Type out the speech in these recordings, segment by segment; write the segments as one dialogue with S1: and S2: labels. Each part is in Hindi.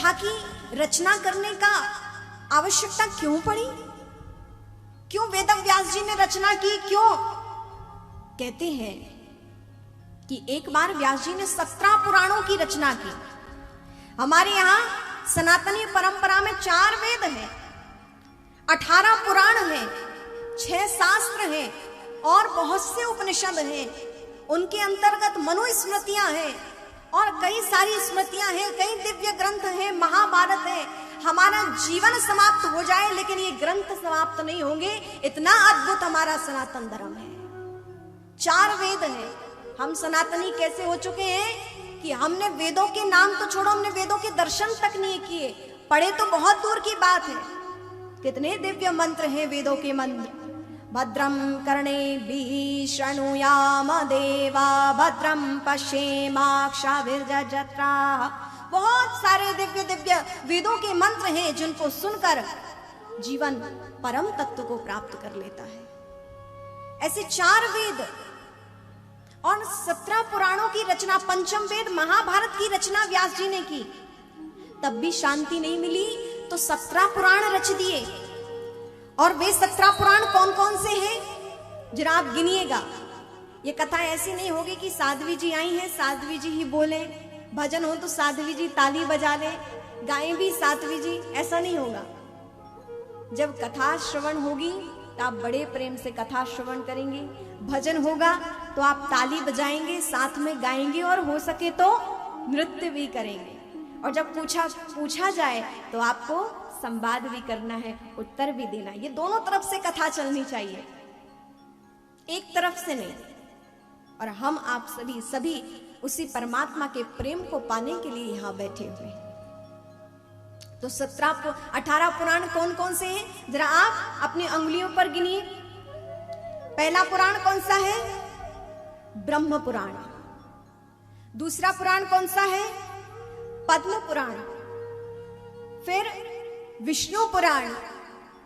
S1: कथा की रचना करने का आवश्यकता क्यों पड़ी? क्यों वेद व्यास जी ने रचना की? क्यों? कहते हैं कि एक बार व्यास जी ने 17 पुराणों की रचना की। हमारे यहां सनातनी परंपरा में 4 वेद हैं, 18 पुराण हैं, 6 शास्त्र हैं और बहुत से उपनिषद हैं। उनके अंतर्गत मनुस्मृतियां हैं और कई सारी स्मृतियां हैं, कई दिव्य ग्रंथ हैं, महाभारत है। हमारा जीवन समाप्त हो जाए लेकिन ये ग्रंथ समाप्त नहीं होंगे, इतना अद्भुत हमारा सनातन धर्म है। 4 वेद हैं। हम सनातनी कैसे हो चुके हैं कि हमने वेदों के नाम तो छोड़ो, हमने वेदों के दर्शन तक नहीं किए। पढ़े तो बहुत दूर की बात है। कितने दिव्य मंत्र हैं वेदों के मंत्र। भद्रम कर्णेभिः शृणुयाम देवा भद्रम पश्येमाक्षभिर्यजत्राः। बहुत सारे दिव्य दिव्य वेदों के मंत्र हैं जिनको सुनकर जीवन परम तत्व को प्राप्त कर लेता है। ऐसे 4 वेद और 17 पुराणों की रचना, पंचम वेद महाभारत की रचना व्यास जी ने की। तब भी शांति नहीं मिली तो 17 पुराण रच दिए। और वे 17 पुराण कौन कौन से हैं जरा आप गिनिएगा। ये कथा ऐसी नहीं होगी कि साध्वी जी आई हैं, साध्वी जी ही बोले, भजन हो तो साध्वी जी ताली बजा ले, गाएं भी साध्वी जी, ऐसा नहीं होगा। जब कथा श्रवण होगी तो आप बड़े प्रेम से कथा श्रवण करेंगे, भजन होगा तो आप ताली बजाएंगे, साथ में गाएंगे और हो सके तो नृत्य भी करेंगे। और जब पूछा जाए तो आपको संवाद भी करना है, उत्तर भी देना। ये दोनों तरफ से कथा चलनी चाहिए, एक तरफ से नहीं। और हम आप सभी उसी परमात्मा के प्रेम को पाने के लिए यहां बैठे हुए हैं। तो 18 पुराण कौन कौन से हैं जरा आप अपनी अंगुलियों पर गिनिए। पहला पुराण कौन सा है? ब्रह्म पुराण। दूसरा पुराण कौन सा है? पद्म पुराण। फिर विष्णु पुराण।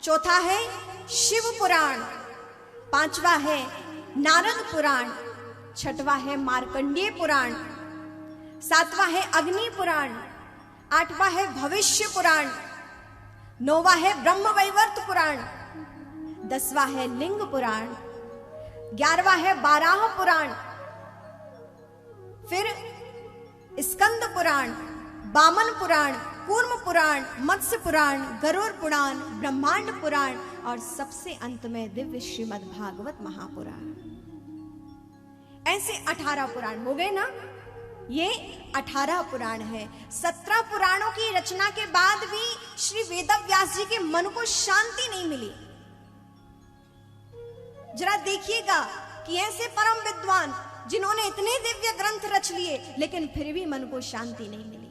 S1: चौथा है शिव पुराण। 5वां है नारद पुराण। 6वां है मार्कंडेय पुराण। 7वां है अग्नि पुराण। 8वां है भविष्य पुराण। 9वां है ब्रह्म वैवर्त पुराण। 10वां है लिंग पुराण। 11वां है बाराह पुराण। फिर स्कंद पुराण, वामन पुराण, कूर्म पुराण, मत्स्य पुराण, गरुड़ पुराण, ब्रह्मांड पुराण और सबसे अंत में दिव्य श्रीमद् भागवत महापुराण। ऐसे 18 पुराण हो गए ना। ये 18 पुराण है। 17 पुराणों की रचना के बाद भी श्री वेदव्यास जी के मन को शांति नहीं मिली। जरा देखिएगा कि ऐसे परम विद्वान जिन्होंने इतने दिव्य ग्रंथ रच लिए लेकिन फिर भी मन को शांति नहीं मिली।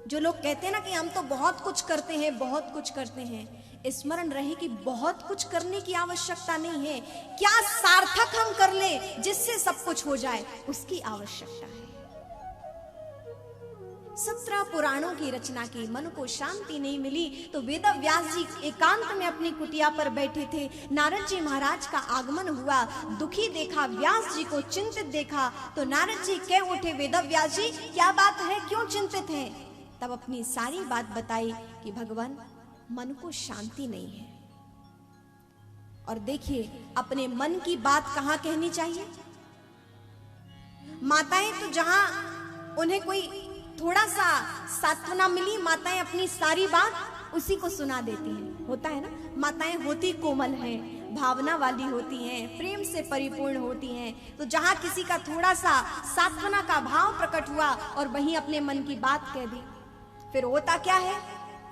S1: जो लोग कहते हैं ना कि हम तो बहुत कुछ करते हैं, बहुत कुछ करते हैं, स्मरण रहे कि बहुत कुछ करने की आवश्यकता नहीं है। क्या सार्थक हम कर ले जिससे सब कुछ हो जाए, उसकी आवश्यकता है। 17 पुराणों की रचना की, मन को शांति नहीं मिली तो वेदव्यास जी एकांत में अपनी कुटिया पर बैठे थे। नारद जी महाराज का आगमन हुआ, दुखी देखा, व्यास जी को चिंतित देखा तो नारद जी कह उठे, वेदव्यास जी क्या बात है, क्यों चिंतित हैं? तब अपनी सारी बात बताई कि भगवान मन को शांति नहीं है। और देखिए अपने मन की बात कहां कहनी चाहिए। माताएं तो जहां उन्हें कोई थोड़ा सा सांत्वना मिली, माताएं अपनी सारी बात उसी को सुना देती हैं। होता है ना, माताएं होती कोमल हैं, भावना वाली होती हैं, प्रेम से परिपूर्ण होती हैं। तो जहां किसी का थोड़ा सा सांत्वना का भाव प्रकट हुआ और वहीं अपने मन की बात कह दी, फिर होता क्या है,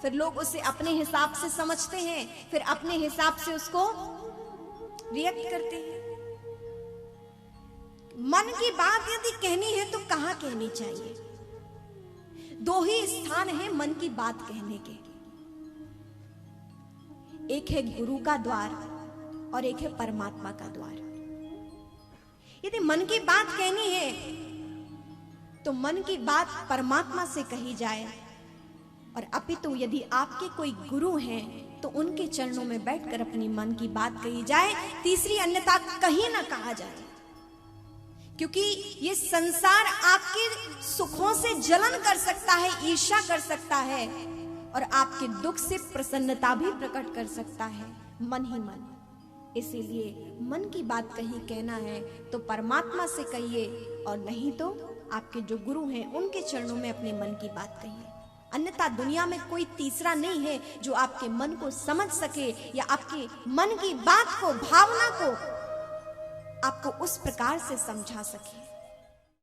S1: फिर लोग उसे अपने हिसाब से समझते हैं, फिर अपने हिसाब से उसको रिएक्ट करते हैं। मन की बात यदि कहनी है तो कहां कहनी चाहिए? 2 ही स्थान है मन की बात कहने के। एक है गुरु का द्वार और एक है परमात्मा का द्वार। यदि मन की बात कहनी है तो मन की बात परमात्मा से कही जाए, और अपितु यदि आपके कोई गुरु हैं तो उनके चरणों में बैठकर अपनी मन की बात कही जाए। तीसरी अन्यथा कहीं ना कहा जाए, क्योंकि ये संसार आपके सुखों से जलन कर सकता है, ईर्ष्या कर सकता है, और आपके दुख से प्रसन्नता भी प्रकट कर सकता है, मन ही मन। इसीलिए मन की बात कहीं कहना है तो परमात्मा से कहिए, और नहीं तो आपके जो गुरु हैं उनके चरणों में अपने मन की बात कहिए। अन्यथा दुनिया में कोई तीसरा नहीं है जो आपके मन को समझ सके या आपके मन की बात को, भावना को आपको उस प्रकार से समझा सके।